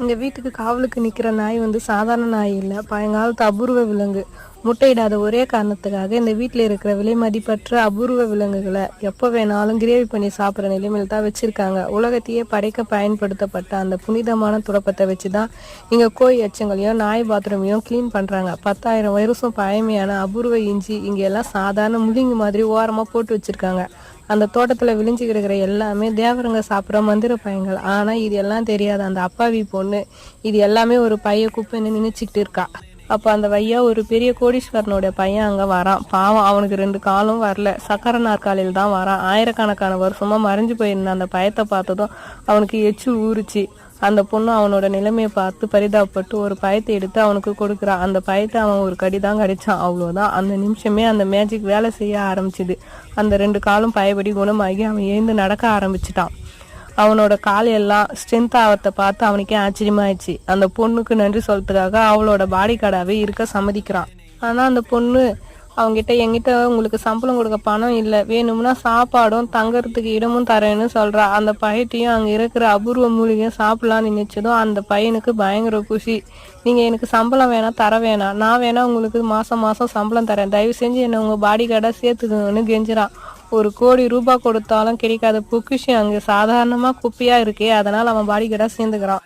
எங்க வீட்டுக்கு காவலுக்கு நிக்கிற நாய் சாதாரண நாய் இல்ல. பழங்காலத்து அபூர்வ விலங்கு. முட்டையிடாத ஒரே காரணத்துக்காக இந்த வீட்டில் இருக்கிற விலை மதிப்பற்ற அபூர்வ விலங்குகளை எப்போ வேணாலும் கிரேவி பண்ணி சாப்பிட்ற நிலைமையில தான் வச்சிருக்காங்க. உலகத்தையே படைக்க பயன்படுத்தப்பட்ட அந்த புனிதமான துடப்பத்தை வச்சுதான் இங்க கோழி எச்சங்களையும் நாய் பாத்ரூமையும் கிளீன் பண்றாங்க. 10,000 வருஷம் பழமையான அபூர்வ இஞ்சி இங்க எல்லாம் சாதாரண முள்ளிங்க மாதிரி ஓரமா போட்டு வச்சிருக்காங்க. அந்த தோட்டத்துல விளைஞ்சு கிடக்கிற எல்லாமே தேவருங்க சாப்பிட்ற மந்திர பயங்கள். ஆனா இது எல்லாம் தெரியாத அந்த அப்பாவி பொண்ணு இது எல்லாமே ஒரு பைய குப்பைன்னு நினைச்சுக்கிட்டு இருக்கா. அப்ப அந்த வையா ஒரு பெரிய கோடீஸ்வரனோட பையன் அங்க வரான். பாவம், அவனுக்கு 2 காலும் வரல, சக்கர நாற்காலியில் தான் வரான். ஆயிரக்கணக்கான வருஷமா மறைஞ்சு போயிருந்த அந்த பயத்தை பார்த்ததும் அவனுக்கு எச்சு ஊறுச்சு. அந்த பொண்ணு அவனோட நிலைமையை பார்த்து பரிதாபப்பட்டு ஒரு பயத்தை எடுத்து அவனுக்கு கொடுக்குறான். அந்த பயத்தை அவன் ஒரு கடிதான் கடிச்சான். அவ்வளோதான். அந்த நிமிஷமே அந்த மேஜிக் வேலை செய்ய ஆரம்பிச்சுது. அந்த 2 காலும் பயபடி குணமாகி அவன் எழுந்து நடக்க ஆரம்பிச்சிட்டான். அவனோட கால் எல்லாம் ஸ்ட்ரென்த் ஆகிறத பார்த்து அவனுக்கே ஆச்சரியமாயிடுச்சு. அந்த பொண்ணுக்கு நன்றி சொல்றதுக்காக அவளோட பாடி கார்டாவே இருக்க சம்மதிக்கிறான். ஆனா அந்த பொண்ணு அவங்ககிட்ட, என்கிட்ட உங்களுக்கு சம்பளம் கொடுக்க பணம் இல்லை, வேணும்னா சாப்பாடும் தங்கறதுக்கு இடமும் தரேன்னு சொல்றா. அந்த பையட்டையும் அங்க இருக்கிற அபூர்வ மூலிகையும் சாப்பிடலாம்னு நினைச்சதும் அந்த பையனுக்கு பயங்கர குஷி. நீங்க எனக்கு சம்பளம் வேணாம், தர வேணாம், நான் வேணா உங்களுக்கு மாசம் மாசம் சம்பளம் தரேன், தயவு செஞ்சு என்ன உங்க பாடி கார்டா சேர்த்துக்கணும்னு கெஞ்சிரான். 1 கோடி ரூபாய் கொடுத்தாலும் கிடைக்காத பொக்கிஷம் அங்க சாதாரணமா குப்பையா இருக்கே, அதனால அவன் பாடி கார்டா சேர்ந்துக்கிறான்.